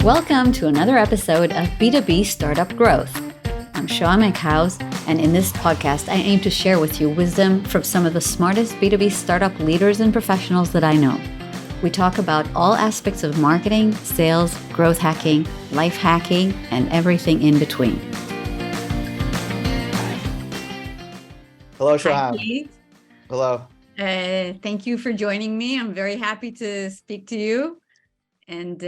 Welcome to another episode of B2B Startup Growth. I'm Sean McHouse, and in this podcast, I aim to share with you wisdom from some of the smartest B2B startup leaders and professionals that I know. We talk about all aspects of marketing, sales, growth hacking, life hacking, and everything in between. Hello, Sean. Hi, Keith. Hello. Thank you for joining me. I'm very happy to speak to you. And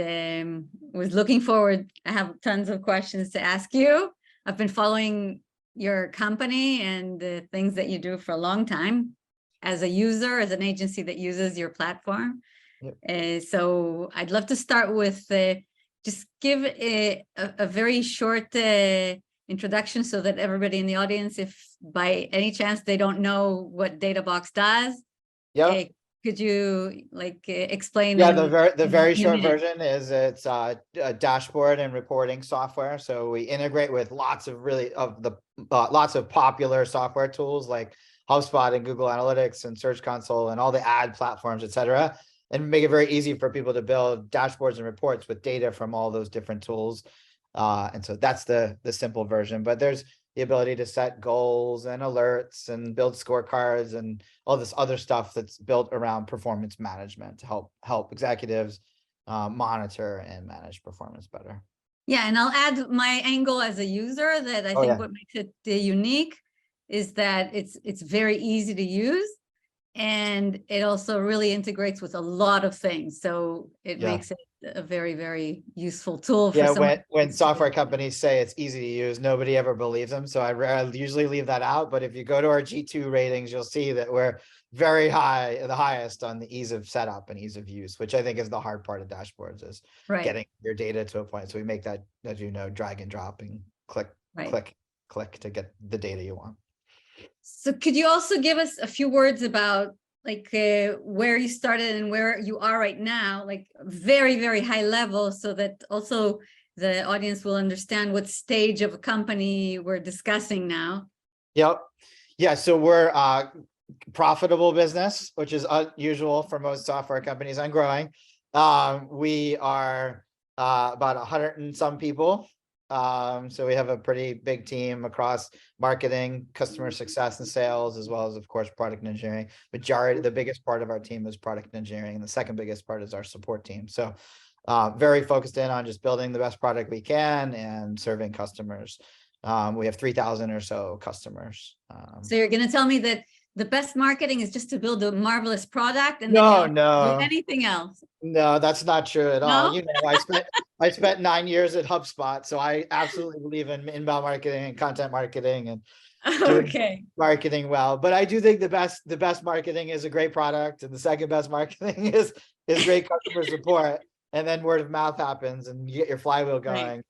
was looking forward. I have tons of questions to ask you. I've been following your company and the things that you do for a long time as a user, as an agency that uses your platform. Yep. So I'd love to start with just give a very short introduction so that everybody in the audience, if by any chance they don't know what Databox does, yeah. Could you explain? Yeah, the very short version is it's a dashboard and reporting software. So we integrate with lots of popular software tools like HubSpot and Google Analytics and Search Console and all the ad platforms, etc., and make it very easy for people to build dashboards and reports with data from all those different tools. And so that's the simple version. But there's the ability to set goals and alerts and build scorecards and all this other stuff that's built around performance management to help executives monitor and manage performance better. Yeah, and I'll add my angle as a user that I think what makes it unique is that it's very easy to use, and it also really integrates with a lot of things. So it makes it a very, very useful tool for someone. When software companies say it's easy to use, nobody ever believes them. So I usually leave that out. But if you go to our G2 ratings, you'll see that we're very high, the highest on the ease of setup and ease of use, which I think is the hard part of dashboards, is getting your data to a point. So we make that, as you know, drag and drop and click to get the data you want. So could you also give us a few words about where you started and where you are right now, like very, very high level, so that also the audience will understand what stage of a company we're discussing now? Yep. Yeah. So we're a profitable business, which is unusual for most software companies, and growing. We are about 100 and some people. So we have a pretty big team across marketing, customer success, and sales, as well as, of course, product and engineering. The biggest part of our team is product and engineering, and the second biggest part is our support team. So very focused in on just building the best product we can and serving customers. We have 3,000 or so customers. So you're going to tell me that the best marketing is just to build a marvelous product and no do anything else? No, that's not true at all. You know, I spent 9 years at HubSpot, so I absolutely believe in inbound marketing and content marketing and doing marketing well. But I do think the best marketing is a great product, and the second best marketing is great customer support, and then word of mouth happens and you get your flywheel going.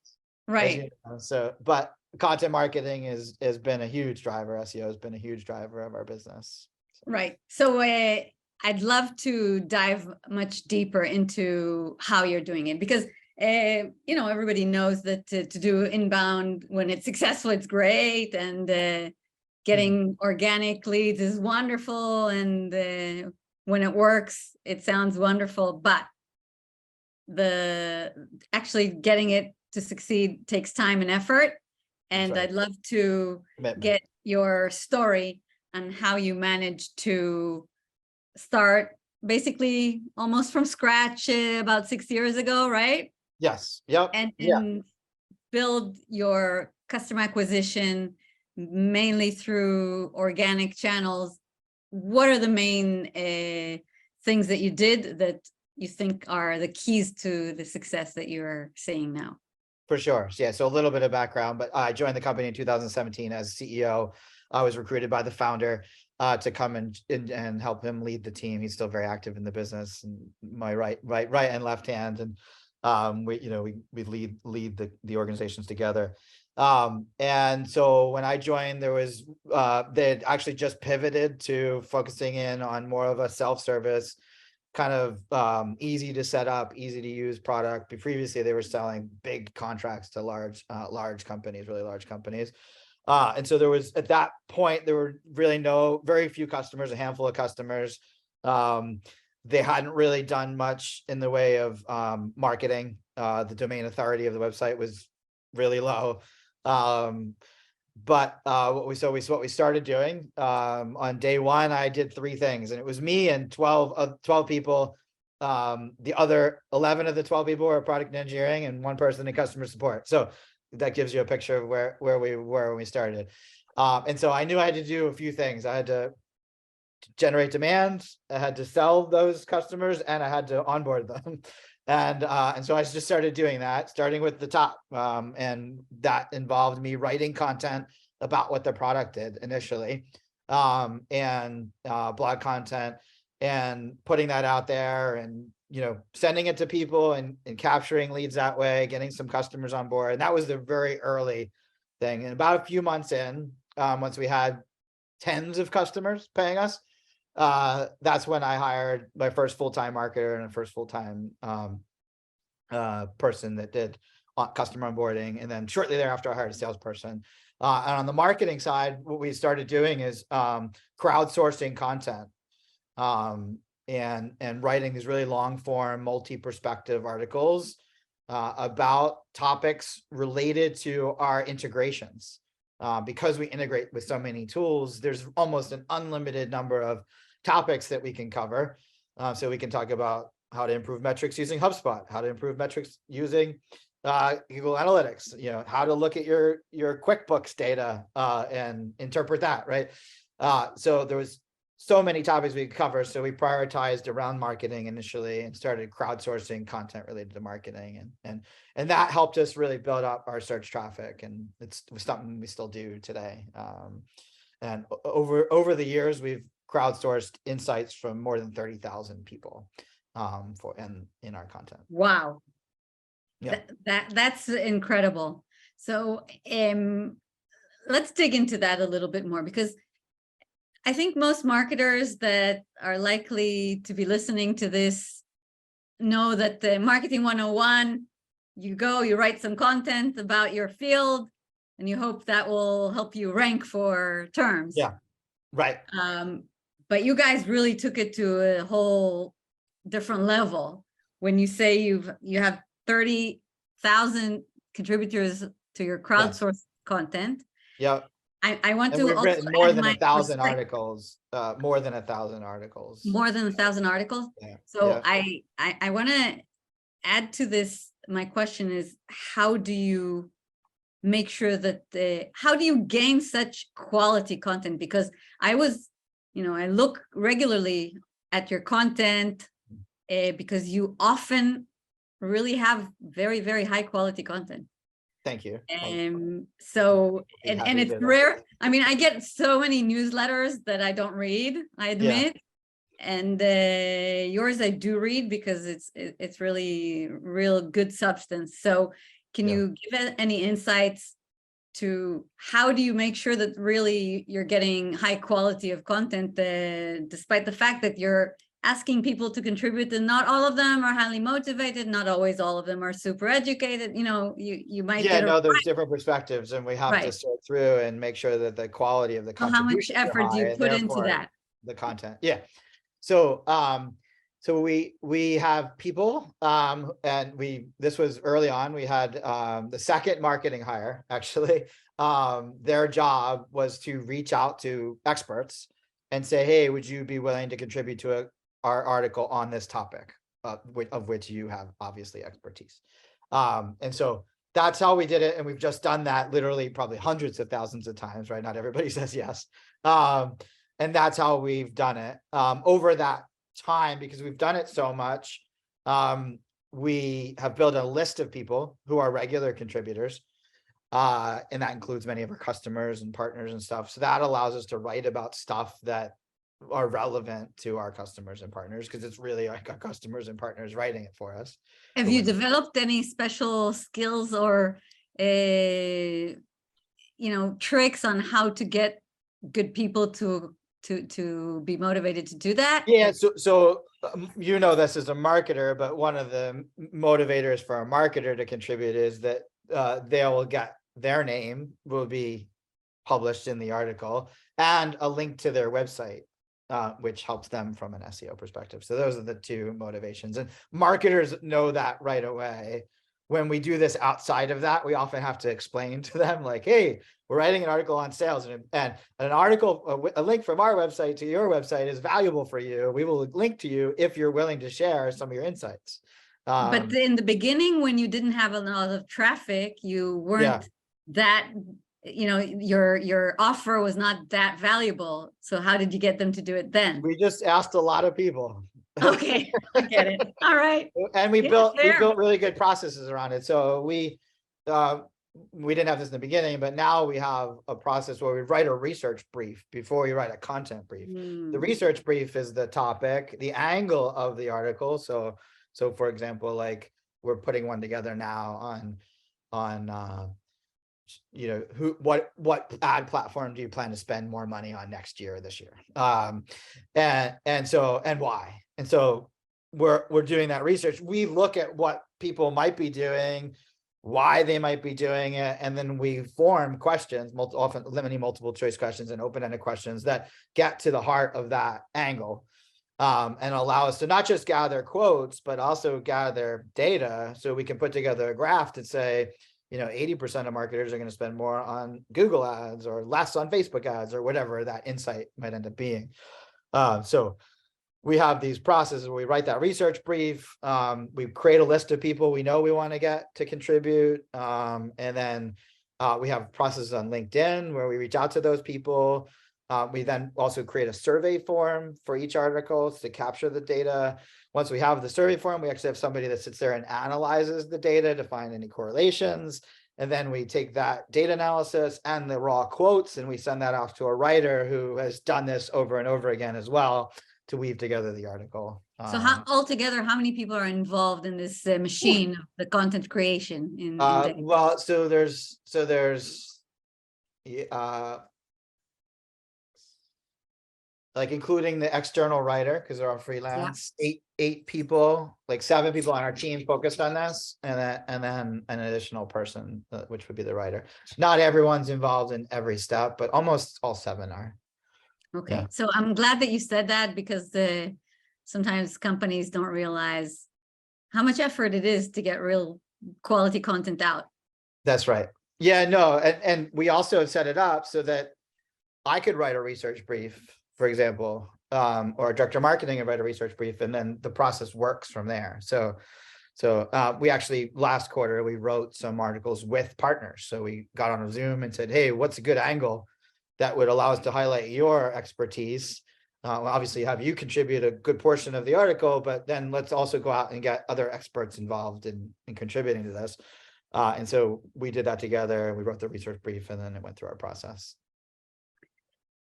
Right. You know, so, but content marketing has been a huge driver. SEO has been a huge driver of our business. Right. So I'd love to dive much deeper into how you're doing it, because everybody knows that to do inbound, when it's successful, it's great, and getting organic leads is wonderful, and when it works, it sounds wonderful, but actually getting it to succeed takes time and effort. And I'd love to get your story on how you managed to start basically almost from scratch about 6 years ago, right? Yes. Yep. And build your customer acquisition mainly through organic channels. What are the main things that you did that you think are the keys to the success that you're seeing now? For sure. Yeah. So a little bit of background, but I joined the company in 2017 as CEO. I was recruited by the founder to come and help him lead the team. He's still very active in the business, and my right and left hand. And we lead the organizations together. And so when I joined, they'd actually just pivoted to focusing in on more of a self-service kind of easy to set up, easy to use product. Previously, they were selling big contracts to large companies, really large companies. And so there was, at that point, there were really very few customers, a handful of customers. They hadn't really done much in the way of marketing. The domain authority of the website was really low. But what we started doing on day one, I did 3 things, and it was me and 12 people. The other 11 of the 12 people were product and engineering, and 1 person in customer support. So that gives you a picture of where we were when we started. And so I knew I had to do a few things. I had to generate demand, I had to sell those customers, and I had to onboard them. And so I just started doing that, starting with the top. And that involved me writing content about what the product did initially, and blog content, and putting that out there, and sending it to people, and capturing leads that way, getting some customers on board. And that was the very early thing. And about a few months in, once we had tens of customers paying us, that's when I hired my first full-time marketer and a first full-time person that did customer onboarding. And then shortly thereafter, I hired a salesperson. And on the marketing side, what we started doing is crowdsourcing content, and writing these really long form, multi-perspective articles about topics related to our integrations. Because we integrate with so many tools, there's almost an unlimited number of topics that we can cover. So we can talk about how to improve metrics using HubSpot, how to improve metrics using Google Analytics, how to look at your QuickBooks data and interpret that, right? So there was so many topics we could cover. So we prioritized around marketing initially and started crowdsourcing content related to marketing. And that helped us really build up our search traffic. And it's something we still do today. And over the years, we've crowdsourced insights from more than 30,000 people in our content. Wow. Yeah. That's incredible. So let's dig into that a little bit more, because I think most marketers that are likely to be listening to this know that the marketing 101, you write some content about your field, and you hope that will help you rank for terms. Yeah, right. But you guys really took it to a whole different level when you say you have 30,000 contributors to your crowdsourced content. Yeah. I want to we've also written more than 1,000 perspective. articles, more than 1,000 articles. More than 1,000 articles. Yeah. So yeah. I want to add to this. My question is, how do you make sure that how do you gain such quality content? Because I look regularly at your content because you often really have very, very high quality content. Thank you. So, and it's rare. I mean, I get so many newsletters that I don't read, I admit. Yeah. And yours I do read because it's really real good substance. So can you give any insights to how do you make sure that really you're getting high quality of content, despite the fact that you're asking people to contribute, and not all of them are highly motivated, not always all of them are super educated, you might get there's different perspectives, and we have to sort through and make sure that the quality of the contribution. How much effort do you put into that? The content. Yeah. So we have people, and this was early on. We had the second marketing hire, actually. Their job was to reach out to experts and say, hey, would you be willing to contribute to our article on this topic, of which you have obviously expertise. And so that's how we did it. And we've just done that literally probably hundreds of thousands of times, right? Not everybody says yes. And that's how we've done it over that time, because we've done it so much. We have built a list of people who are regular contributors. And that includes many of our customers and partners and stuff. So that allows us to write about stuff that are relevant to our customers and partners, because it's really like our customers and partners writing it for us. Have you developed any special skills or tricks on how to get good people to be motivated to do that? Yeah, so this as a marketer, but one of the motivators for a marketer to contribute is that they will get their name will be published in the article and a link to their website. which helps them from an SEO perspective. So those are the two motivations, and marketers know that right away. When we do this outside of that, we often have to explain to them like, hey, we're writing an article on sales, and an article, a link from our website to your website is valuable for you. We will link to you if you're willing to share some of your insights. But in the beginning, when you didn't have a lot of traffic, you weren't that, your offer was not that valuable. So how did you get them to do it then? We just asked a lot of people. Okay, I get it. All right. And we built really good processes around it. So we didn't have this in the beginning, but now we have a process where we write a research brief before we write a content brief. The research brief is the topic, the angle of the article. So for example, like we're putting one together now on what ad platform do you plan to spend more money on next year or this year? And why? And so we're doing that research. We look at what people might be doing, why they might be doing it, and then we form questions, often limiting multiple choice questions and open-ended questions that get to the heart of that angle, and allow us to not just gather quotes, but also gather data so we can put together a graph to say, 80% of marketers are going to spend more on Google ads or less on Facebook ads or whatever that insight might end up being. So we have these processes where we write that research brief. We create a list of people we know we want to get to contribute. And then we have processes on LinkedIn where we reach out to those people. We then also create a survey form for each article to capture the data. Once we have the survey form, we actually have somebody that sits there and analyzes the data to find any correlations. And then we take that data analysis and the raw quotes, and we send that off to a writer who has done this over and over again as well to weave together the article. So altogether, how many people are involved in this machine of the content creation? Well, so there's like including the external writer, because they're all freelance, eight people, like 7 people on our team focused on this, and then an additional person, which would be the writer. Not everyone's involved in every step, but almost all 7 are. Okay, Yeah. so I'm glad that you said that, because sometimes companies don't realize how much effort it is to get real quality content out. That's right. Yeah, no, and we also have set it up so that I could write a research brief, for example, or a director of marketing and write a research brief, and then the process works from there. So we actually last quarter, we wrote some articles with partners. So we got on a Zoom and said, hey, what's a good angle that would allow us to highlight your expertise? Obviously have you contribute a good portion of the article, but then let's also go out and get other experts involved in contributing to this. And so we did that together. We wrote the research brief, and then it went through our process.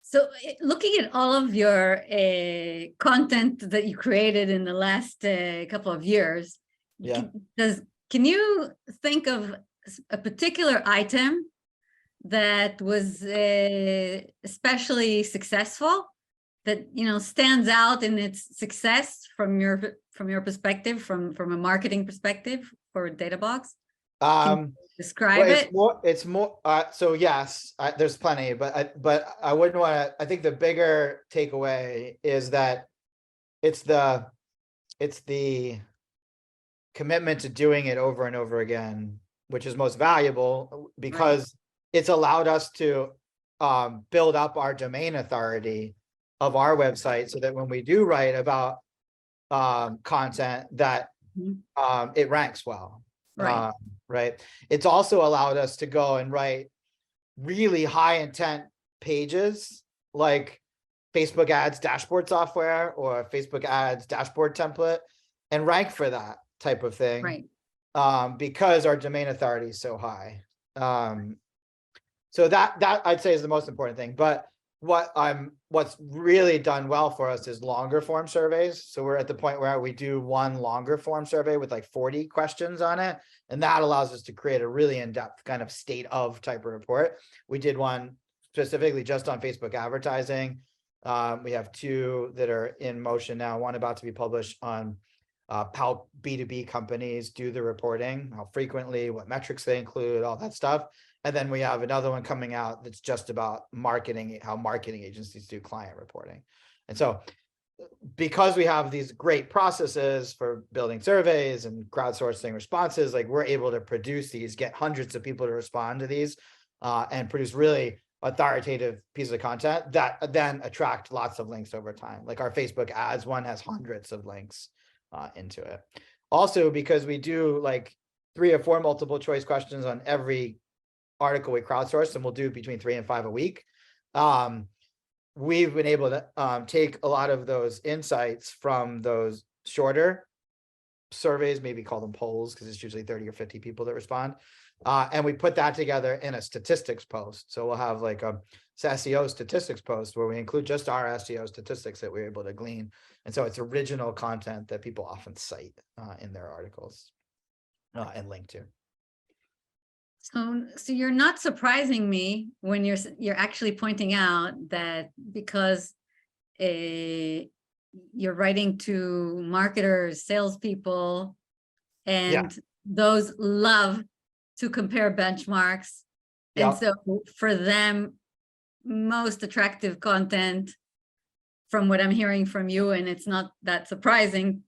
So looking at all of your content that you created in the last couple of years, can you think of a particular item that was especially successful, that stands out in its success from your perspective, from a marketing perspective for Databox? Describe it. It's more so yes, there's plenty, but I wouldn't want to. I think the bigger takeaway is that it's the commitment to doing it over and over again, which is most valuable, because it's allowed us to build up our domain authority of our website, so that when we do write about content, that it ranks well. Right. It's also allowed us to go and write really high intent pages like Facebook ads dashboard software or Facebook ads dashboard template, and rank for that type of thing. Because our domain authority is so high. So that I'd say is the most important thing. But what's really done well for us is longer form surveys. So we're at the point where we do one longer form survey with like 40 questions on it. And that allows us to create a really in-depth kind of state of type of report. We did one specifically just on Facebook advertising. We have 2 that are in motion now, one about to be published on how B2B companies do the reporting, how frequently, what metrics they include, all that stuff. And then we have another one coming out that's just about marketing, how marketing agencies do client reporting. And so because we have these great processes for building surveys and crowdsourcing responses, like we're able to produce these, get hundreds of people to respond to these, and produce really authoritative pieces of content that then attract lots of links over time. Like our Facebook ads one has hundreds of links into it. Also, because we do like 3 or 4 multiple choice questions on every article we crowdsource, and we'll do between 3 and 5 a week. We've been able to take a lot of those insights from those shorter surveys, maybe call them polls, because it's usually 30 or 50 people that respond. And we put that together in a statistics post. So we'll have like a SEO statistics post where we include just our SEO statistics that we're able to glean. And so it's original content that people often cite in their articles and link to. So you're not surprising me when you're actually pointing out that because you're writing to marketers, salespeople, and those love to compare benchmarks. And so for them, most attractive content, from what I'm hearing from you, and it's not that surprising,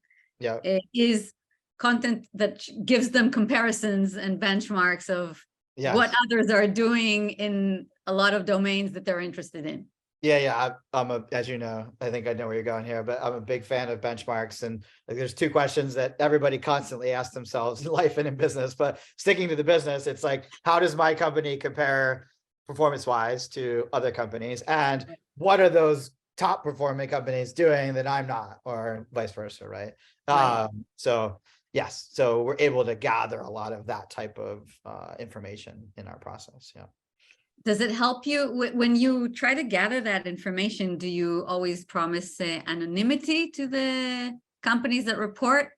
is content that gives them comparisons and benchmarks of what others are doing in a lot of domains that they're interested in. As you know, I think I know where you're going here, but I'm a big fan of benchmarks. And like, there's 2 questions that everybody constantly asks themselves in life and in business, but sticking to the business, it's like, how does my company compare performance-wise to other companies? And what are those top performing companies doing that I'm not, or vice versa, right? So yes, so we're able to gather a lot of that type of information in our process. Does it help you when you try to gather that information? Do you always promise anonymity to the companies that report?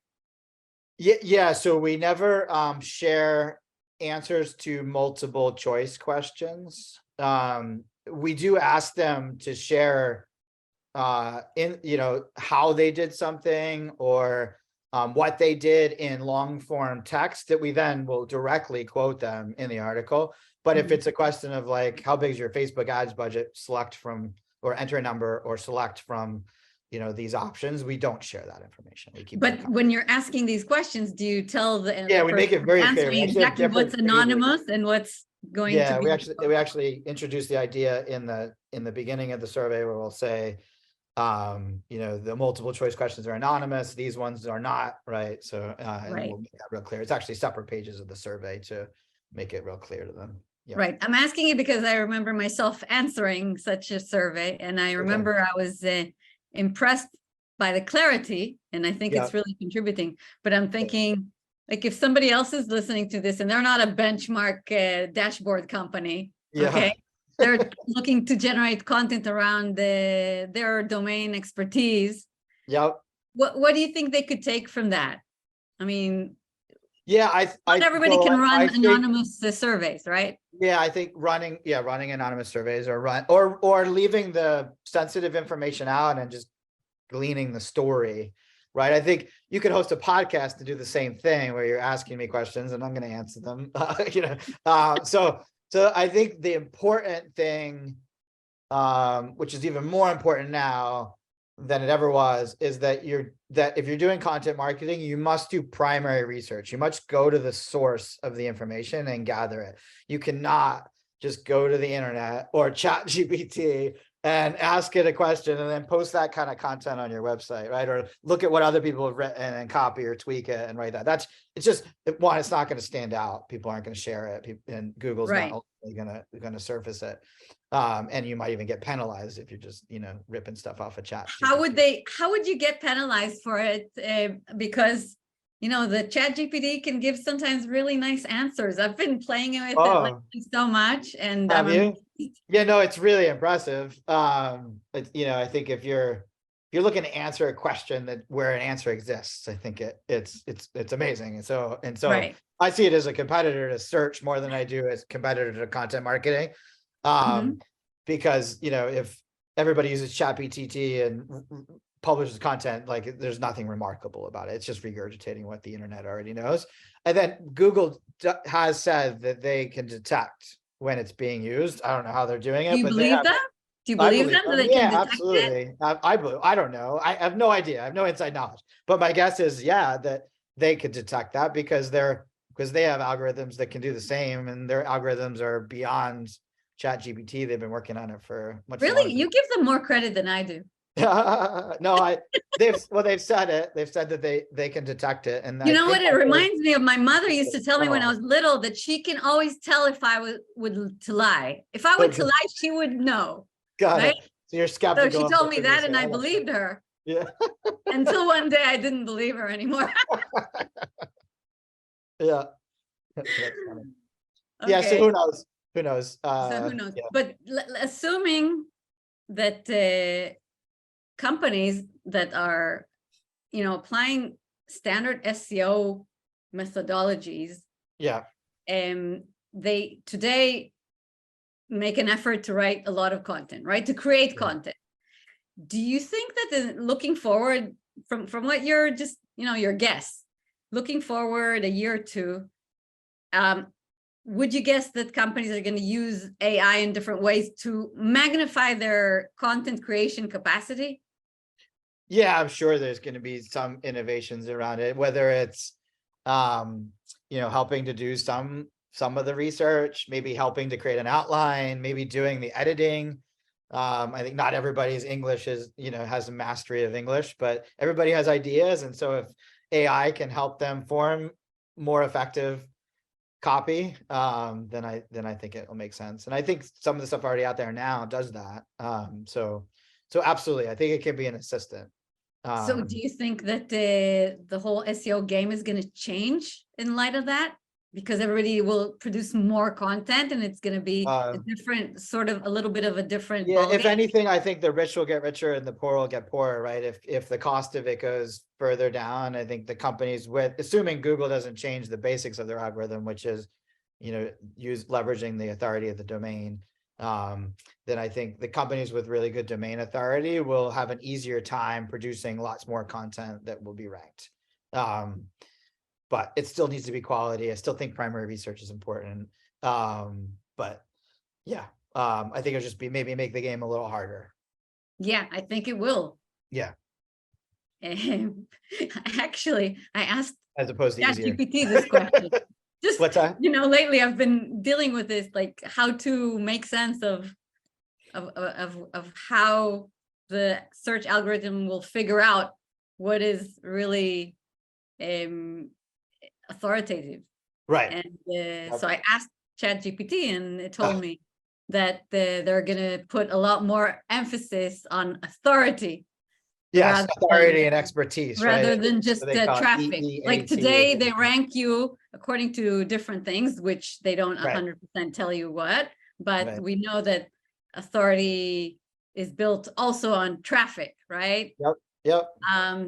So we never share answers to multiple choice questions. We do ask them to share how they did something, or what they did in long form text that we then will directly quote them in the article. But if it's a question of like, how big is your Facebook ads budget, select from, or enter a number, or select from, these options, we don't share that information. We keep. But when you're asking these questions, do you tell the we make it very clear. Exactly what's anonymous and what's going to be? we actually introduced the idea in the beginning of the survey, where we'll say, the multiple choice questions are anonymous, these ones are not, right? So and we'll make that real clear. It's actually separate pages of the survey to make it real clear to them. Right. I'm asking you because I remember myself answering such a survey, and I remember I was impressed by the clarity, and I think it's really contributing. But I'm thinking, like, if somebody else is listening to this and they're not a benchmark dashboard company, okay, they're looking to generate content around their domain expertise. What do you think they could take from that? I mean, not everybody can run anonymous surveys, right? I think running anonymous surveys, or leaving the sensitive information out and just gleaning the story, right? I think you could host a podcast to do the same thing, where you're asking me questions and I'm going to answer them. So I think the important thing, which is even more important now than it ever was, is that if you're doing content marketing, you must do primary research. You must go to the source of the information and gather it. You cannot just go to the internet or ChatGPT and ask it a question and then post that kind of content on your website, right? Or look at what other people have written and copy or tweak it and write that. It's not going to stand out. People aren't going to share it, and Google's not going to surface it. And you might even get penalized if you're just, ripping stuff off a chat. How would you get penalized for it? Because, the chat GPT can give sometimes really nice answers. I've been playing with it so much. And have you? No, it's really impressive. I think if you're looking to answer a question where an answer exists, I think it's amazing. And so I see it as a competitor to search more than I do as a competitor to content marketing. Because, if everybody uses ChatGPT and publishes content, like, there's nothing remarkable about it. It's just regurgitating what the internet already knows. And then Google has said that they can detect when it's being used. I don't know how they're doing it. Do you believe that? Do you I believe believe them that them. they can Yeah, detect it? absolutely. I don't know. I have no idea. I have no inside knowledge. But my guess is, yeah, that they could detect that because they have algorithms that can do the same, and their algorithms are beyond ChatGPT. They've been working on it for much Really? longer. You give them more credit than I do. No, they've said it. They've said that they can detect it, and You I know think what? It that there's reminds me of my mother used to tell me when I was oh, little that she can always tell if I would to lie. If I would to okay, lie, she would know, got right? it. So you're So skeptical she of the told me things they that, say. and I I like that. believed her Yeah, until one day I didn't believe her anymore. yeah, that's funny. Yeah, so Okay, who knows? Who knows? so who knows? Yeah, But assuming that companies that are, applying standard SEO methodologies, yeah, they today make an effort to write a lot of content, right? To create yeah. content. Do you think that looking forward from what you're just, your guess, looking forward a year or two, would you guess that companies are going to use AI in different ways to magnify their content creation capacity? Yeah, I'm sure there's going to be some innovations around it, whether it's, helping to do some of the research, maybe helping to create an outline, maybe doing the editing. I think not everybody's English is, has a mastery of English, but everybody has ideas. And so if AI can help them form more effective copy, then I think it will make sense. And I think some of the stuff already out there now does that. So absolutely, I think it can be an assistant. So do you think that the whole SEO game is going to change in light of that? Because everybody will produce more content and it's going to be a different sort of a little bit of a different Yeah, if ballgame. anything, I think the rich will get richer and the poor will get poorer, right? If the cost of it goes further down, I think the companies assuming Google doesn't change the basics of their algorithm, which is, leveraging the authority of the domain, then I think the companies with really good domain authority will have an easier time producing lots more content that will be ranked. But it still needs to be quality. I still think primary research is important. But yeah, I think it'll just be maybe make the game a little harder. Yeah, I think it will. Yeah. Actually, I asked As opposed to easier. ChatGPT this question. Just, What's that? lately I've been dealing with this, like how to make sense of how the search algorithm will figure out what is really authoritative. Right. And so I asked ChatGPT and it told me that they're going to put a lot more emphasis on authority. Yes, authority and expertise, rather right? than just traffic. Like today, they rank you according to different things, which they don't 100% tell you what, but we know that authority is built also on traffic, right? Yep.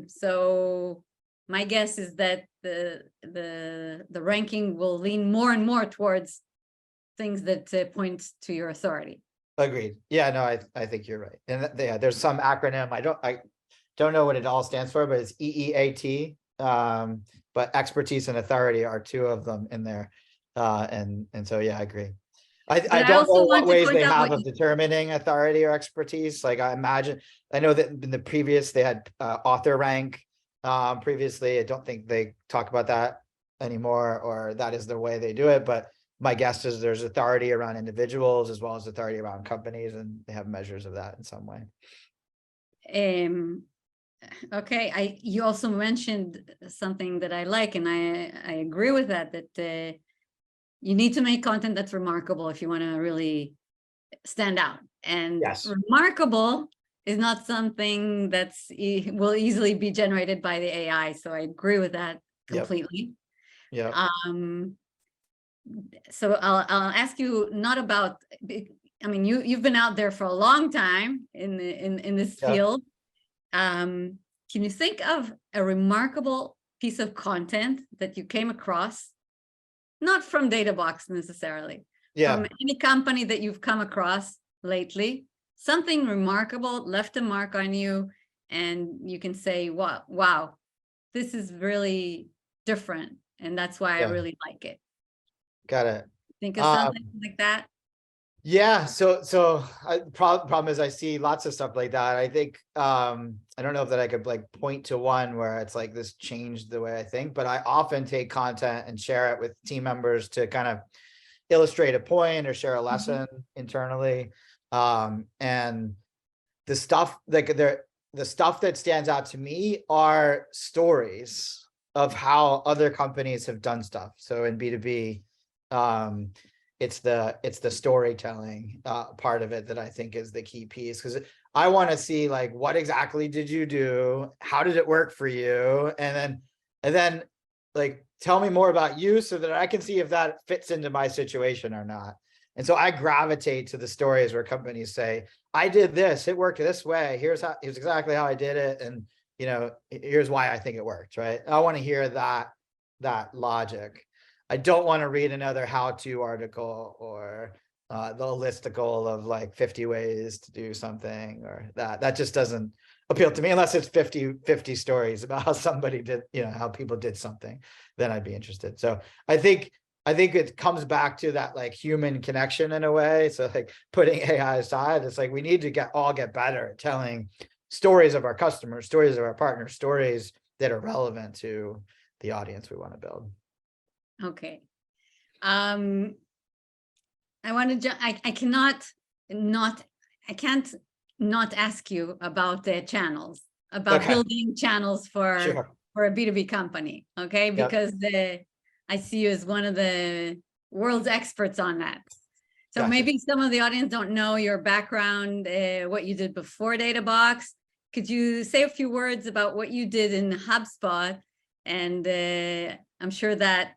So my guess is that the ranking will lean more and more towards things that point to your authority. Agreed. Yeah, no, I think you're right. And there's some acronym. I don't know what it all stands for, but it's EEAT. But expertise and authority are two of them in there. And so, yeah, I agree. I don't know what ways they have of determining authority or expertise. Like I know that in the previous, they had author rank. Previously, I don't think they talk about that anymore, or that is the way they do it. But my guess is there's authority around individuals as well as authority around companies, and they have measures of that in some way. Okay, you also mentioned something that I like, and I agree with that you need to make content that's remarkable if you want to really stand out. And remarkable is not something that's will easily be generated by the AI. So I agree with that completely. Yeah. So I'll ask you not about, I mean, you've been out there for a long time in this field. Can you think of a remarkable piece of content that you came across, not from Databox necessarily, from any company that you've come across lately, something remarkable, left a mark on you, and you can say, wow, this is really different, and that's why I really like it. Got it. Think of something like that? Yeah, problem is I see lots of stuff like that. I think I don't know if that I could like point to one where it's like this changed the way I think, but I often take content and share it with team members to kind of illustrate a point or share a lesson internally. And the stuff like the stuff that stands out to me are stories of how other companies have done stuff. So in B2B, it's the storytelling part of it that I think is the key piece, because I want to see like, what exactly did you do? How did it work for you? And then like, tell me more about you so that I can see if that fits into my situation or not. And so I gravitate to the stories where companies say, I did this, it worked this way. Here's exactly how I did it. And, you know, here's why I think it worked, right? I want to hear that logic. I don't want to read another how-to article or the listicle of like 50 ways to do something, or that just doesn't appeal to me unless it's 50 stories about how somebody did, you know, how people did something, then I'd be interested. So I think it comes back to that like human connection in a way. So like putting AI aside, it's like we need to all get better at telling stories of our customers, stories of our partners, stories that are relevant to the audience we want to build. Okay. I want to, I can't not ask you about the channels, about building channels for a B2B company. Okay. Because I see you as one of the world's experts on that. So maybe some of the audience don't know your background, what you did before Databox. Could you say a few words about what you did in HubSpot? And I'm sure that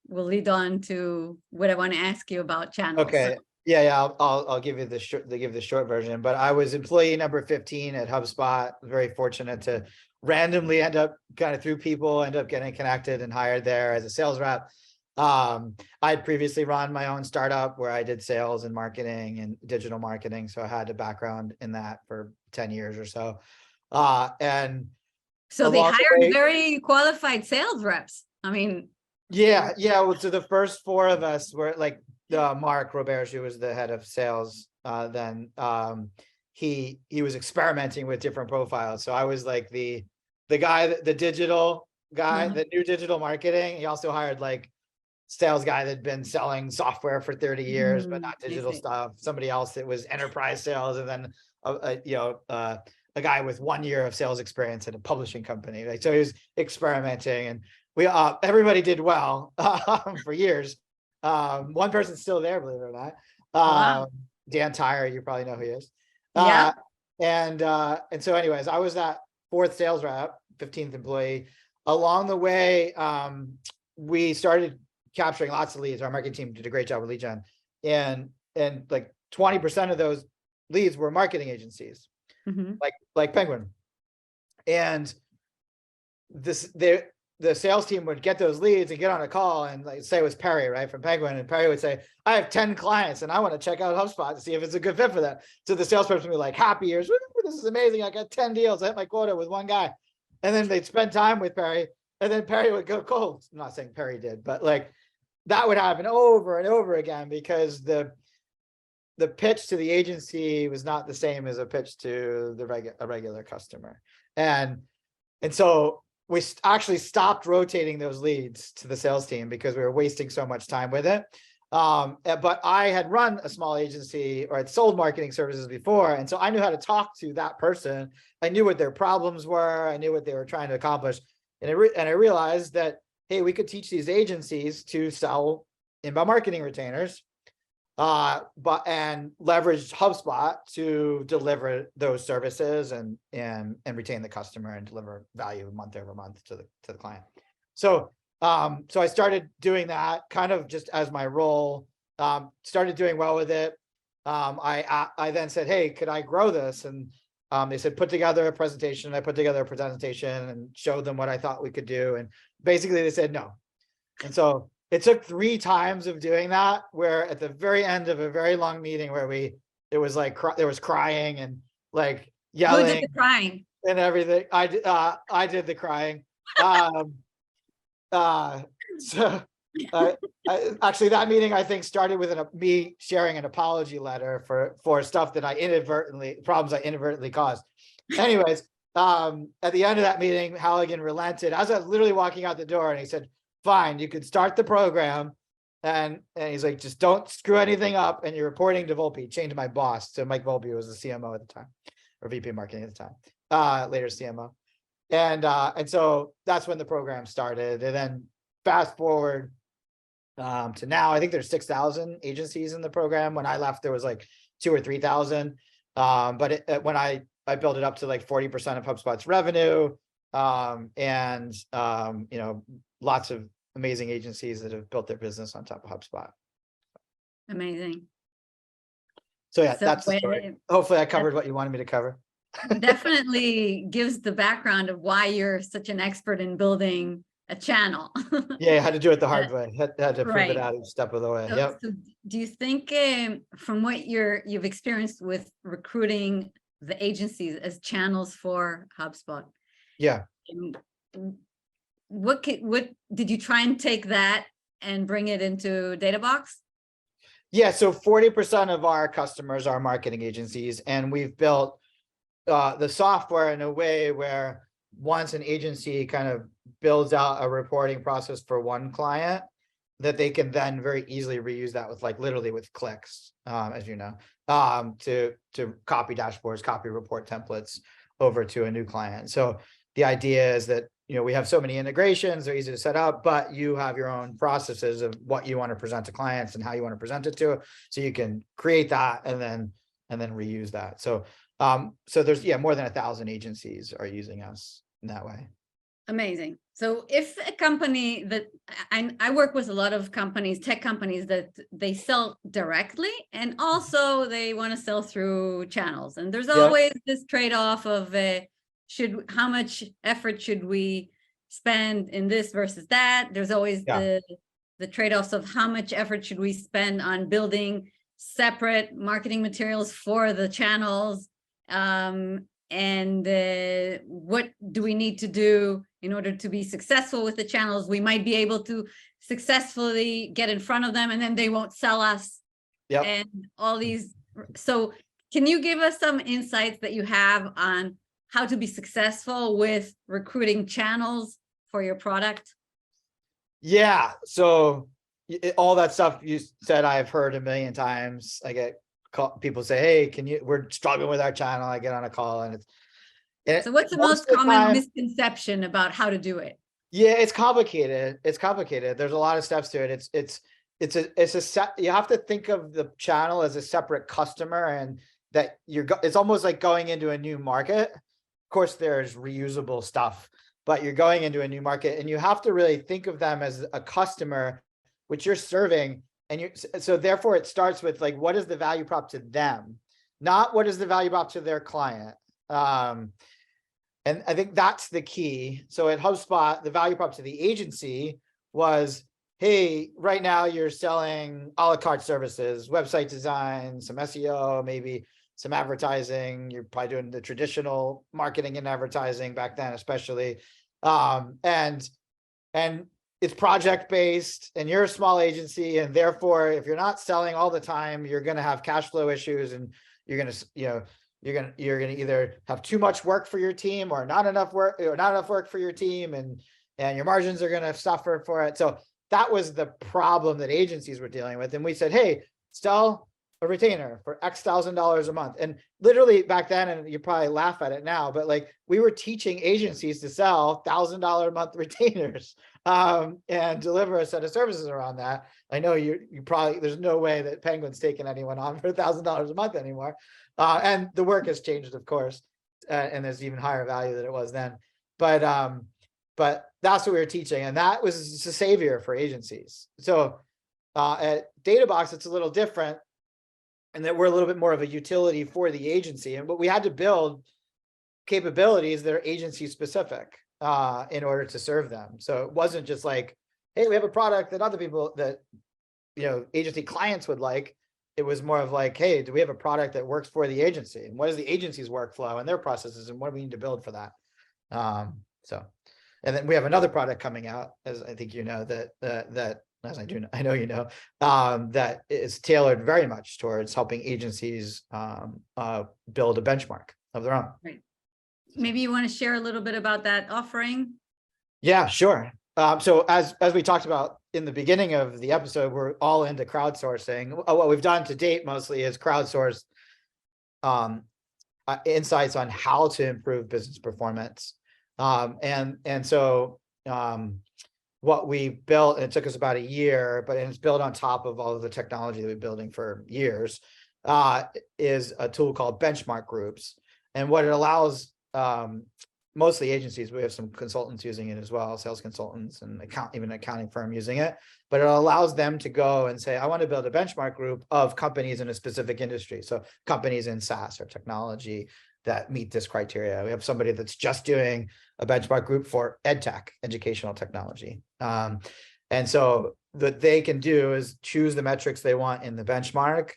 will lead on to what I want to ask you about channels. Okay. So, yeah. I'll give you the short version. But I was employee number 15 at HubSpot. Very fortunate to randomly end up through people, end up getting connected and hired there as a sales rep. I had previously run my own startup where I did sales and marketing and digital marketing. So I had a background in that for 10 years or so. And so they hired very qualified sales reps. I mean, yeah. Well, so the first four of us were like Mark Roberge, who was the head of sales. Then he was experimenting with different profiles. So I was like the guy, the digital guy, the new digital marketing. He also hired like sales guy that'd been selling software for 30 years, but not digital stuff. Somebody else that was enterprise sales, and then a guy with 1 year of sales experience at a publishing company. Like, so he was experimenting, and we everybody did well for years. One person's still there, believe it or not. Wow. Dan Tyre, you probably know who he is. Yeah. And so anyways, I was that fourth sales rep, 15th employee. Along the way, we started capturing lots of leads. Our marketing team did a great job with lead gen, and like 20% of those leads were marketing agencies, like Penguin. And the sales team would get those leads and get on a call and like say it was Perry, right, from Penguin, and Perry would say, I have 10 clients and I want to check out HubSpot to see if it's a good fit for them. So the salesperson would be like, happy ears, this is amazing. I got 10 deals. I hit my quota with one guy. And then they'd spend time with Perry, and then Perry would go cold. I'm not saying Perry did, but like that would happen over and over again, because the pitch to the agency was not the same as a pitch to a regular customer. And so we actually stopped rotating those leads to the sales team because we were wasting so much time with it. But I had run a small agency, or I'd sold marketing services before. And so I knew how to talk to that person. I knew what their problems were. I knew what they were trying to accomplish. And I realized that, hey, we could teach these agencies to sell inbound marketing retainers, and leverage HubSpot to deliver those services and retain the customer and deliver value month over month to the client. So I started doing that kind of just as my role. Started doing well with it. I then said, hey, could I grow this? And they said, put together a presentation. I put together a presentation and showed them what I thought we could do. And basically they said no. And so it took 3 times of doing that, where at the very end of a very long meeting where it was like, there was crying and like yelling. Who did the crying? And everything. I did the crying. So I, actually, that meeting I think started with me sharing an apology letter for stuff that problems I inadvertently caused. Anyways, at the end of that meeting, Halligan relented. I was literally walking out the door, and he said, "Fine, you could start the program." And he's like, "Just don't screw anything up, and you're reporting to Volpe." Changed my boss. So Mike Volpe was the CMO at the time, or VP of marketing at the time. Later CMO. And so that's when the program started. And then fast forward to now, I think there's 6,000 agencies in the program. When I left, there was like 2,000 or 3,000. When I built it up to like 40% of HubSpot's revenue, lots of amazing agencies that have built their business on top of HubSpot. Amazing. So yeah, that's the story. Hopefully I covered what you wanted me to cover. Definitely gives the background of why you're such an expert in building a channel. Yeah, I had to do it the hard way. Had to prove it Right. out each step of the way. So, Yep. so do you think from what you've experienced with recruiting the agencies as channels for HubSpot? Yeah. What did you try and take that and bring it into Databox? Yeah, so 40% of our customers are marketing agencies, and we've built the software in a way where once an agency kind of builds out a reporting process for one client, that they can then very easily reuse that with literally with clicks, as you know, to copy dashboards, copy report templates over to a new client. So the idea is that, we have so many integrations, they're easy to set up, but you have your own processes of what you want to present to clients and how you want to present it to, so you can create that and then reuse that. So there's more than 1,000 agencies are using us in that way. Amazing. So if a company that I work with a lot of companies, tech companies, that they sell directly and also they want to sell through channels, and there's always this trade-off of how much effort should we spend in this versus that. There's always the trade-offs of how much effort should we spend on building separate marketing materials for the channels, and what do we need to do in order to be successful with the channels. We might be able to successfully get in front of them, and then they won't sell us. And all these. So can you give us some insights that you have on how to be successful with recruiting channels for your product? Yeah, so all that stuff you said, I've heard a million times. I get people say, "Hey, we're struggling with our channel." I get on a call, and so what's the most common misconception about how to do it? Yeah, it's complicated. There's a lot of steps to it. You have to think of the channel as a separate customer, and that it's almost like going into a new market. Of course, there's reusable stuff, but you're going into a new market, and you have to really think of them as a customer, which you're serving. And so therefore it starts with what is the value prop to them, not what is the value prop to their client. And I think that's the key. So at HubSpot, the value prop to the agency was, hey, right now you're selling a la carte services, website design, some SEO, maybe some advertising. You're probably doing the traditional marketing and advertising back then, especially. And it's project-based, and you're a small agency, and therefore, if you're not selling all the time, you're going to have cash flow issues, and you're going to, you're going to either have too much work for your team or not enough work for your team, and your margins are going to suffer for it. So that was the problem that agencies were dealing with. And we said, hey, sell a retainer for X $1,000 a month. And literally back then, and you probably laugh at it now, but we were teaching agencies to sell $1,000 a month retainers, and deliver a set of services around that. I know you probably, there's no way that Penguin's taking anyone on for $1,000 a month anymore. And the work has changed, of course, and there's even higher value than it was then. But that's what we were teaching, and that was just a savior for agencies. So at Databox, it's a little different, and that we're a little bit more of a utility for the agency, but we had to build capabilities that are agency specific in order to serve them. So it wasn't just hey, we have a product that other people that agency clients would like. It was more of hey, do we have a product that works for the agency, and what is the agency's workflow and their processes, and what do we need to build for that? So And then we have another product coming out, as I think you know, that as I do know, I know you know, that is tailored very much towards helping agencies build a benchmark of their own. Right. Maybe you want to share a little bit about that offering? Yeah, sure. So as we talked about in the beginning of the episode, we're all into crowdsourcing. What we've done to date mostly is crowdsource insights on how to improve business performance. So what we built, and it took us about a year, but it's built on top of all of the technology that we've been building for years, is a tool called benchmark groups. And what it allows mostly agencies, we have some consultants using it as well, sales consultants and even accounting firm using it, but it allows them to go and say, I want to build a benchmark group of companies in a specific industry. So companies in SaaS or technology that meet this criteria. We have somebody that's just doing a benchmark group for EdTech, educational technology. And so what they can do is choose the metrics they want in the benchmark,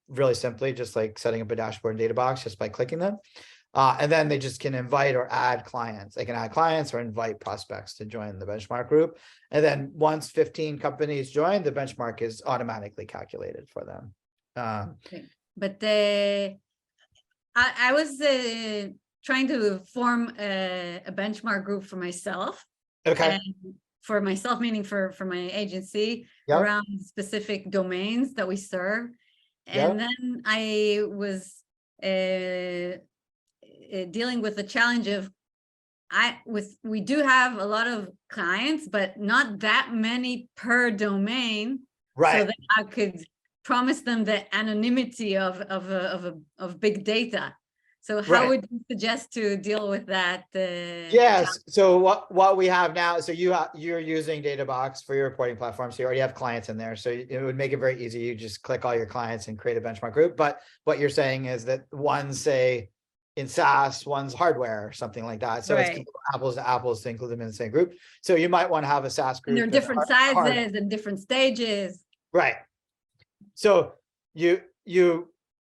really simply, just like setting up a dashboard in Databox just by clicking them. And then they just can invite or add clients. They can add clients or invite prospects to join the benchmark group. And then once 15 companies join, the benchmark is automatically calculated for them. But I was trying to form a benchmark group for myself. Okay. And for myself, meaning for my agency, Yep. around specific domains that we serve. Yep. And then I was dealing with the challenge of we do have a lot of clients, but not that many per domain, Right. so that I could promise them the anonymity of big data. So how Right. would you suggest to deal with that? Yes. So what we have now, so you're using Databox for your reporting platform, so you already have clients in there. So it would make it very easy. You just click all your clients and create a benchmark group. But what you're saying is that one's, say, in SaaS, one's hardware or something like that. So Right. It's apples to apples to include them in the same group. So you might want to have a SaaS group. And they're different sizes and different stages. Right. So you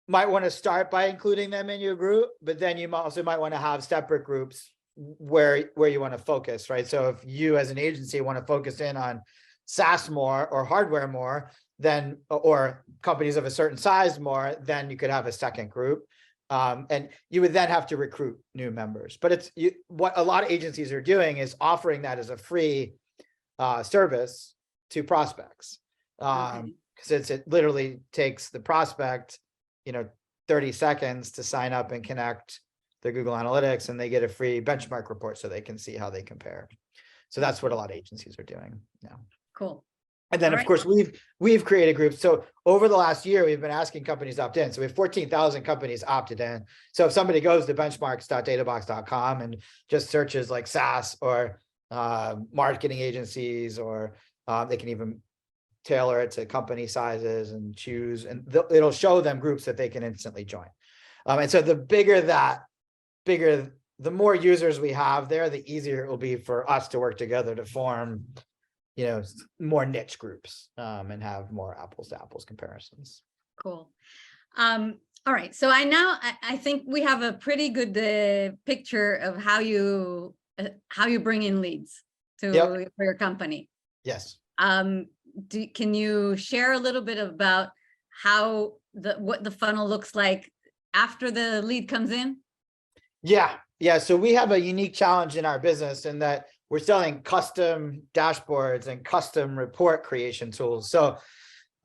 might want to start by including them in your group, but then you also might want to have separate groups where you want to focus, right? So if you as an agency want to focus in on SaaS more or hardware more, then, or companies of a certain size more, then you could have a second group. And you would then have to recruit new members. But what a lot of agencies are doing is offering that as a free service to prospects. Because it literally takes the prospect, 30 seconds to sign up and connect their Google Analytics, and they get a free benchmark report so they can see how they compare. So that's what a lot of agencies are doing now. Cool. And then, of course, we've created groups. So over the last year, we've been asking companies to opt in. So we have 14,000 companies opted in. So if somebody goes to benchmarks.databox.com and just searches like SaaS or marketing agencies, or they can even tailor it to company sizes and choose, and it'll show them groups that they can instantly join. And so the more users we have there, the easier it will be for us to work together to form more niche groups and have more apples to apples comparisons. Cool. All right. So I think we have a pretty good picture of how you bring in leads for your company. Yes. Can you share a little bit about what the funnel looks like after the lead comes in? Yeah. So we have a unique challenge in our business in that we're selling custom dashboards and custom report creation tools. So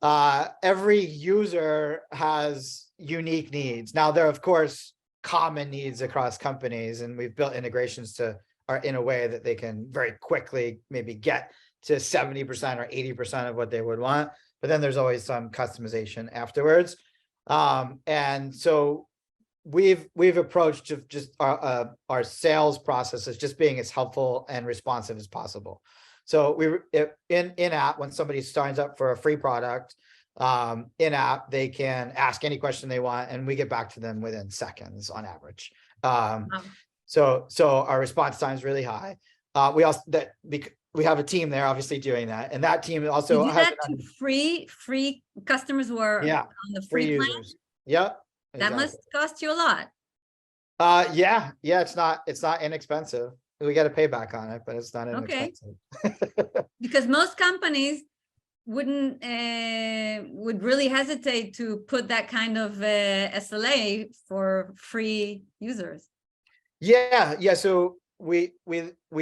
every user has unique needs. Now, there are, of course, common needs across companies, and we've built integrations in a way that they can very quickly maybe get to 70% or 80% of what they would want. But then there's always some customization afterwards. And so we've approached just our sales process as just being as helpful and responsive as possible. So in app, when somebody signs up for a free product, in app, they can ask any question they want, and we get back to them within seconds on average. So our response time is really high. We have a team there, obviously, doing that, and that team also has that to free customers who are on the free plan. Users. Yep. That must cost you a lot. Yeah, it's not inexpensive. we get a payback on it, but it's not inexpensive. Because most companies wouldn't would really hesitate to put that kind of SLA for free users. Yeah. So we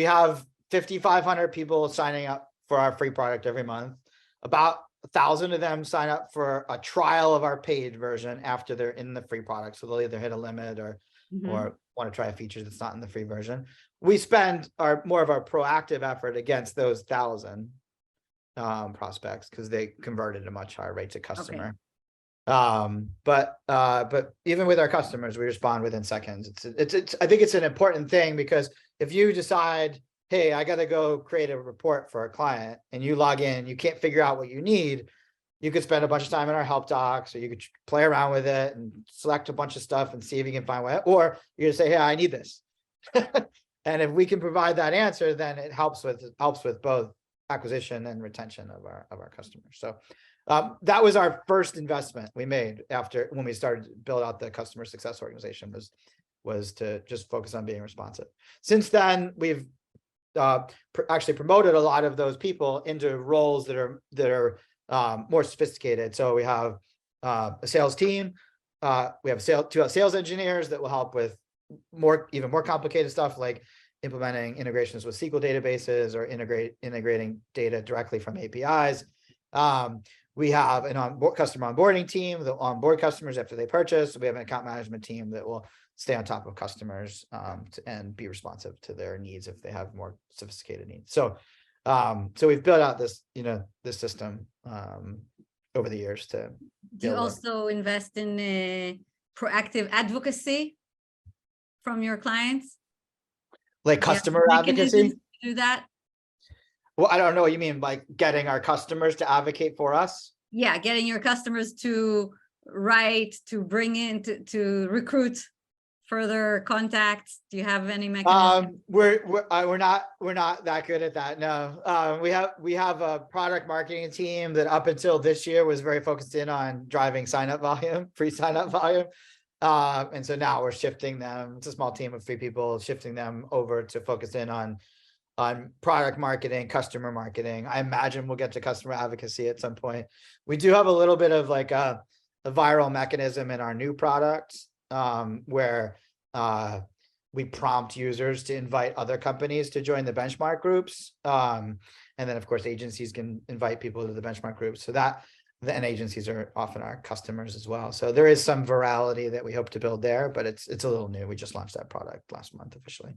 have 5,500 people signing up for our free product every month. About 1,000 of them sign up for a trial of our paid version after they're in the free product. So they'll either hit a limit or want to try a feature that's not in the free version. We spend more of our proactive effort against those 1,000 prospects because they converted at a much higher rate to customer. But even with our customers, we respond within seconds. It's I think it's an important thing, because if you decide, hey, I got to go create a report for a client, and you log in, you can't figure out what you need, you could spend a bunch of time in our help docs, or you could play around with it and select a bunch of stuff and see if you can find what, or you just say, hey, I need this. And if we can provide that answer, then it helps with both acquisition and retention of our customers. So that was our first investment we made when we started to build out the customer success organization, was to just focus on being responsive. Since then, we've actually promoted a lot of those people into roles that are more sophisticated. So we have a sales team. We have two sales engineers that will help with even more complicated stuff, like implementing integrations with SQL databases or integrating data directly from APIs. We have an customer onboarding team that will onboard customers after they purchase. We have an account management team that will stay on top of customers and be responsive to their needs if they have more sophisticated needs. So we've built out this system over the years to. Do you also invest in proactive advocacy from your clients? Like customer advocacy? To do that? Well, I don't know what you mean, like getting our customers to advocate for us. Yeah, getting your customers to write, to bring in, to recruit further contacts. Do you have any mechanism? We're not that good at that. No, we have a product marketing team that up until this year was very focused in on driving free sign up volume. And so now we're shifting them. It's a small team of 3 people, shifting them over to focus in on product marketing, customer marketing. I imagine we'll get to customer advocacy at some point. We do have a little bit of like a viral mechanism in our new products, where we prompt users to invite other companies to join the benchmark groups. And then of course, agencies can invite people to the benchmark groups. So and agencies are often our customers as well. So there is some virality that we hope to build there, but it's a little new. We just launched that product last month officially.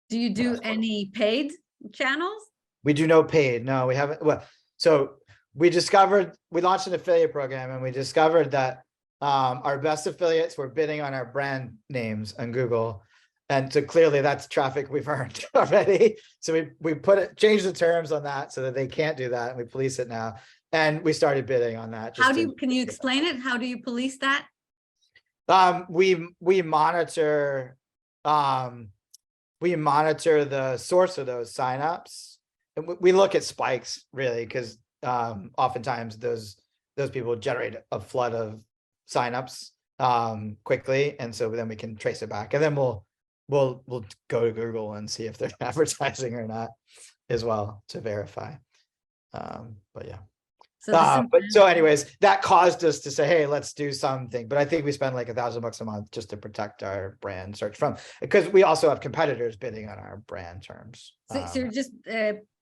Do you do any paid channels? We do no paid. No, we haven't. Well, so we launched an affiliate program, and we discovered that our best affiliates were bidding on our brand names on Google. And so clearly that's traffic we've earned already. So we changed the terms on that so that they can't do that. And we police it now. And we started bidding on that. Can you explain it? How do you police that? We monitor the source of those signups. And we look at spikes really, because oftentimes those people generate a flood of signups quickly, and so then we can trace it back, and then we'll go to Google and see if they're advertising or not as well to verify. But yeah. So anyways, that caused us to say, hey, let's do something. But I think we spend like $1,000 a month just to protect our brand search because we also have competitors bidding on our brand terms. So you're just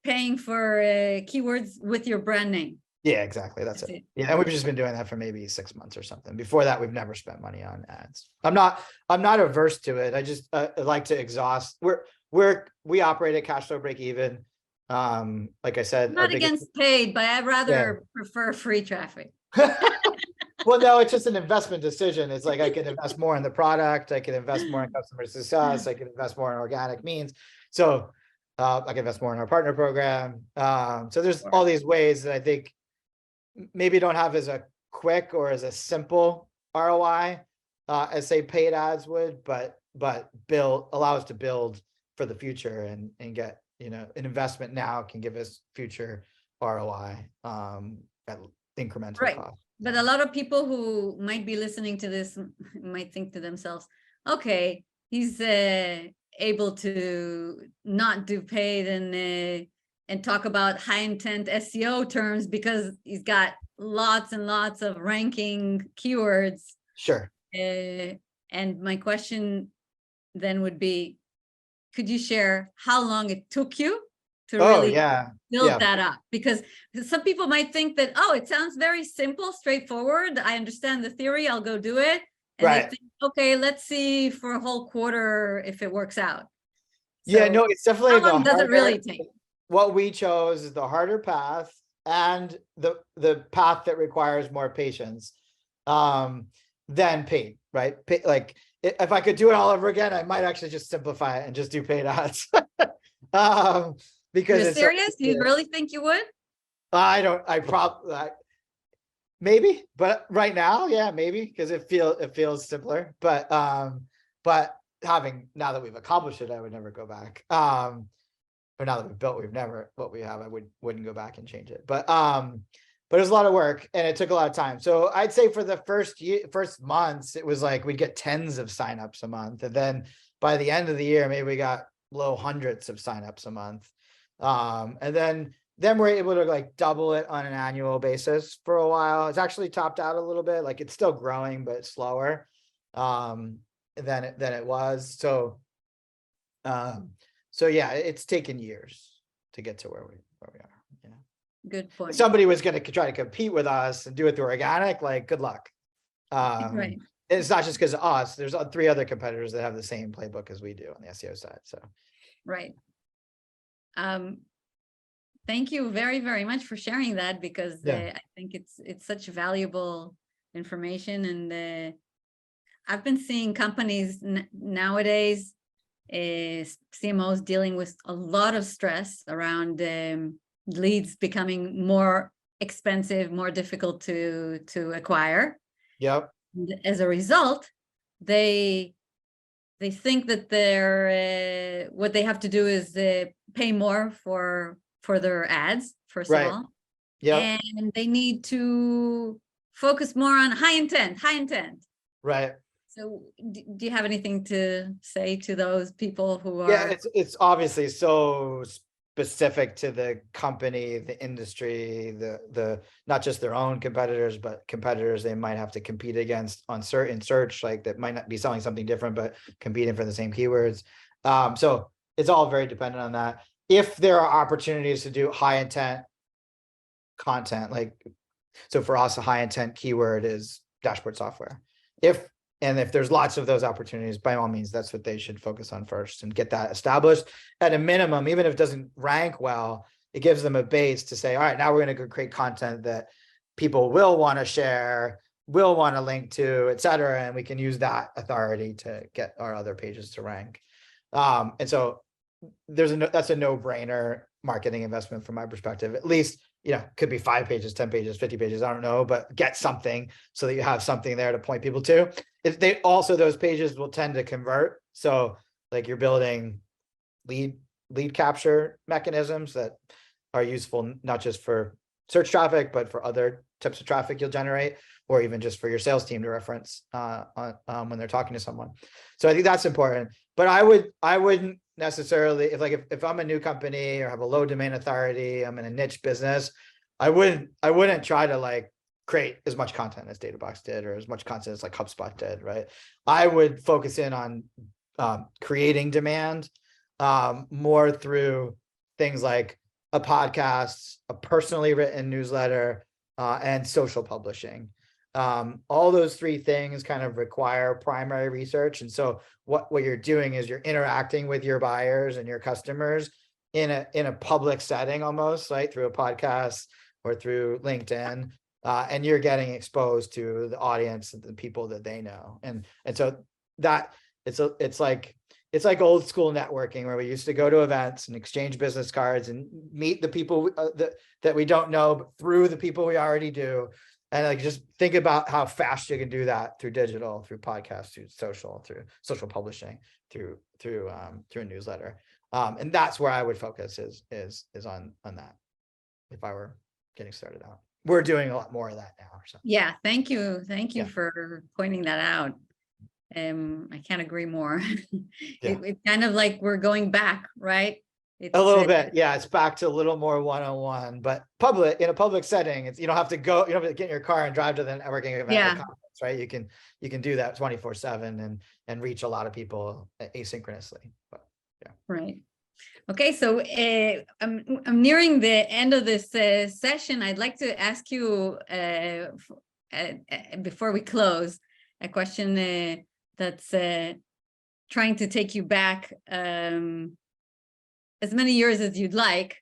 paying for keywords with your brand name. Yeah, exactly. That's it. Yeah, and we've just been doing that for maybe 6 months or something. Before that, we've never spent money on ads. I'm not averse to it. I just like to exhaust. We operate at cash flow break even. Like I said, I'm not against paid, but I'd rather prefer free traffic. Well, no, it's just an investment decision. It's like I can invest more in the product, I can invest more in customer success, I can invest more in organic means. So I can invest more in our partner program. So there's all these ways that I think maybe don't have as a quick or as a simple ROI as say paid ads would, but allow us to build for the future and get, an investment now can give us future ROI at incremental cost. But a lot of people who might be listening to this might think to themselves, okay, he's able to not do paid and talk about high intent SEO terms because he's got lots and lots of ranking keywords. Sure. And my question then would be, could you share how long it took you to really build that up? Because some people might think that, oh, it sounds very simple, straightforward. I understand the theory, I'll go do it. And they think, okay, let's see for a whole quarter if it works out. So no, it's definitely how long does it really take? What we chose is the harder path and the path that requires more patience than paid, right? Like if I could do it all over again, I might actually just simplify it and just do paid ads. Because you're serious? You really think you would? I probably maybe, but right now, yeah, maybe, because it feels simpler. But now that we've accomplished it, I would never go back. But now that we've built, what we have, I wouldn't go back and change it. But it was a lot of work and it took a lot of time. So I'd say for the first months, it was like we'd get tens of signups a month. And then by the end of the year, maybe we got low hundreds of signups a month. And then we're able to like double it on an annual basis for a while. It's actually topped out a little bit. Like it's still growing, but it's slower than it was. So yeah, it's taken years to get to where we are. Yeah. Good point. If somebody was going to try to compete with us and do it through organic, like good luck. Right. It's not just because of us. There's 3 other competitors that have the same playbook as we do on the SEO side. So right. Thank you very, very much for sharing that, because I think it's such valuable information. And I've been seeing companies nowadays, CMOs dealing with a lot of stress around leads becoming more expensive, more difficult to acquire. Yep. And as a result, they think that they're what they have to do is pay more for their ads, first of all. Yeah. And they need to focus more on high intent. Right. So do you have anything to say to those people who are? Yeah, it's obviously so specific to the company, the industry, the not just their own competitors, but competitors they might have to compete against on certain search, like that might not be selling something different, but competing for the same keywords. So it's all very dependent on that. If there are opportunities to do high intent content, like, so for us, a high intent keyword is dashboard software. If there's lots of those opportunities, by all means, that's what they should focus on first and get that established. At a minimum, even if it doesn't rank well, it gives them a base to say, all right, now we're going to go create content that people will want to share, will want to link to, et cetera. And we can use that authority to get our other pages to rank. And so that's a no-brainer marketing investment from my perspective. At least, could be 5 pages, 10 pages, 50 pages, I don't know, but get something so that you have something there to point people to. If they also, those pages will tend to convert. So like you're building lead capture mechanisms that are useful, not just for search traffic, but for other types of traffic you'll generate, or even just for your sales team to reference when they're talking to someone. So I think that's important. But I wouldn't necessarily, if I'm a new company or have a low domain authority, I'm in a niche business, I wouldn't try to create as much content as Databox did, or as much content as HubSpot did, right? I would focus in on creating demand more through things like a podcast, a personally written newsletter, and social publishing. All those 3 things kind of require primary research. And so what you're doing is you're interacting with your buyers and your customers in a public setting almost, right? Through a podcast or through LinkedIn. And you're getting exposed to the audience and the people that they know. And so that it's like old school networking, where we used to go to events and exchange business cards and meet the people that we don't know, but through the people we already do. And just think about how fast you can do that through digital, through podcasts, through social publishing, through a newsletter. And that's where I would focus is on that if I were getting started out. We're doing a lot more of that now. So yeah, thank you for pointing that out. I can't agree more. Yeah. It's kind of like we're going back, right? It's A little bit. Yeah. It's back to a little more one-on-one, but in a public setting, you don't have to get in your car and drive to the networking event or conference, right? You can do that 24/7 and reach a lot of people asynchronously. But yeah. Right. Okay, so I'm nearing the end of this session. I'd like to ask you before we close a question that's trying to take you back as many years as you'd like,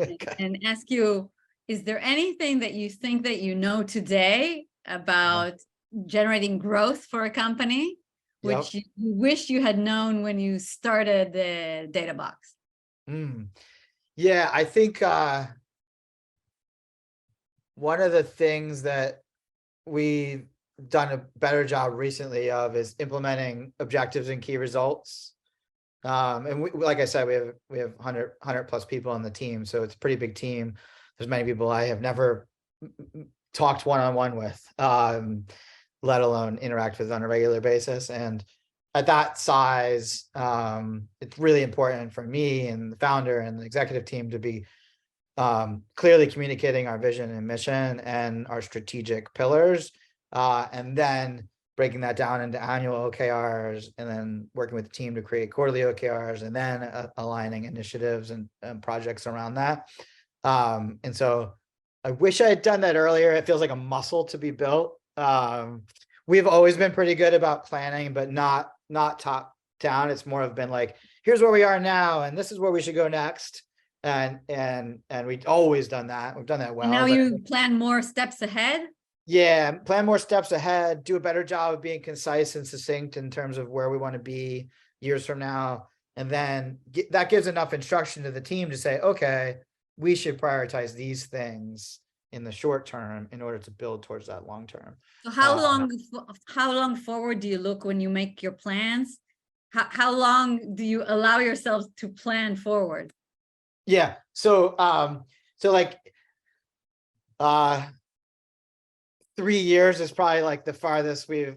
Okay. and ask you, is there anything that you think that you know today about generating growth for a company, which you wish you had known when you started the Databox? Yeah, I think one of the things that we've done a better job recently of is implementing objectives and key results. And like I said, we have 100 plus people on the team, so it's a pretty big team. There's many people I have never talked one-on-one with, let alone interact with on a regular basis. And at that size, it's really important for me and the founder and the executive team to be clearly communicating our vision and mission and our strategic pillars, and then breaking that down into annual OKRs, and then working with the team to create quarterly OKRs, and then aligning initiatives and projects around that. And so I wish I had done that earlier. It feels like a muscle to be built. We've always been pretty good about planning, but not top down. It's more of been like, here's where we are now, and this is where we should go next. And we've always done that. We've done that well. And now you plan more steps ahead. Yeah, plan more steps ahead, do a better job of being concise and succinct in terms of where we want to be years from now. And then that gives enough instruction to the team to say, okay, we should prioritize these things in the short term in order to build towards that long term. So how long forward do you look when you make your plans? How long do you allow yourselves to plan forward? Yeah. So like 3 years is probably like the farthest we've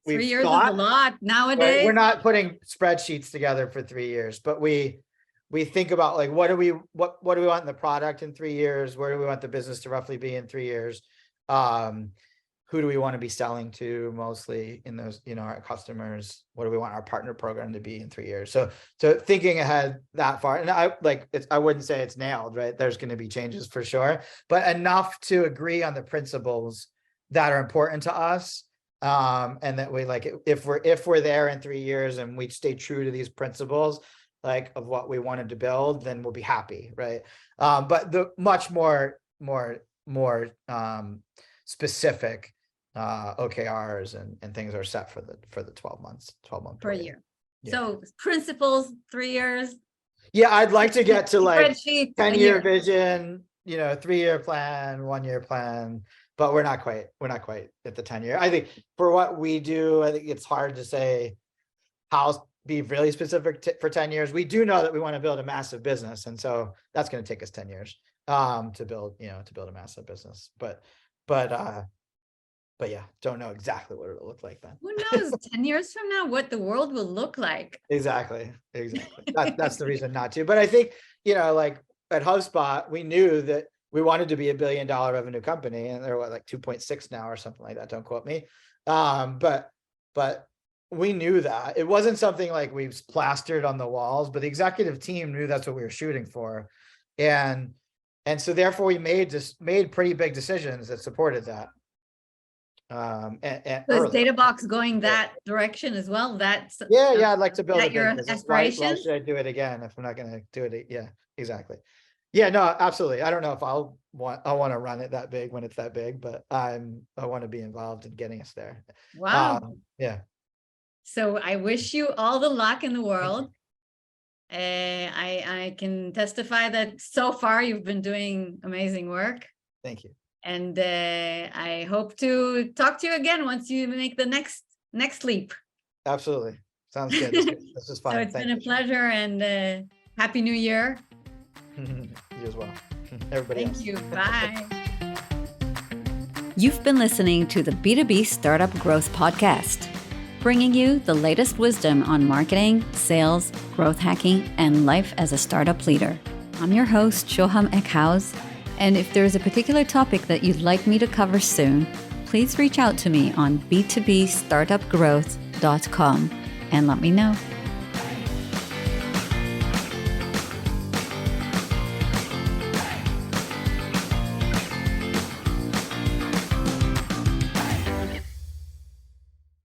3 years is a lot nowadays. We're not putting spreadsheets together for 3 years, but we think about like, what do we want in the product in 3 years? Where do we want the business to roughly be in 3 years? Who do we want to be selling to mostly in those, our customers? What do we want our partner program to be in 3 years? So thinking ahead that far, and I wouldn't say it's nailed, right? There's going to be changes for sure, but enough to agree on the principles that are important to us. And that we if we're there in 3 years and we stay true to these principles, like of what we wanted to build, then we'll be happy, right? But the much more specific OKRs and things are set for the 12 month per period. year. Yeah. So principles, 3 years. Yeah, I'd like to get to like 10-year vision, 3-year plan, 1-year plan, but we're not quite at the 10-year. I think for what we do, I think it's hard to say how be really specific for 10 years. We do know that we want to build a massive business. And so that's going to take us 10 years to build a massive business. But yeah, don't know exactly what it'll look like then. Who knows 10 years from now what the world will look like? Exactly. That's the reason not to. But I think, like at HubSpot, we knew that we wanted to be $1 billion revenue company, and they're like 2.6 now or something like that. Don't quote me. But we knew that it wasn't something like we've plastered on the walls, but the executive team knew that's what we were shooting for. And so therefore we made pretty big decisions that supported that. So is Databox going that direction as well? Yeah, I'd like to build your aspirations. Why should I do it again if I'm not going to do it? Yeah, exactly. Yeah, no, absolutely. I don't know if I want to run it that big when it's that big, but I want to be involved in getting us there. Wow. Yeah. So I wish you all the luck in the world. I can testify that so far you've been doing amazing work. Thank you. And I hope to talk to you again once you make the next leap. Absolutely. Sounds good. This is fun. So it's been a pleasure, and Happy New Year. You as well. Everybody else. Thank you. Bye. You've been listening to the B2B Startup Growth Podcast. bringing you the latest wisdom on marketing, sales, growth hacking, and life as a startup leader. I'm your host, Shoham Eckhaus, and if there's a particular topic that you'd like me to cover soon, please reach out to me on b2bstartupgrowth.com and let me know.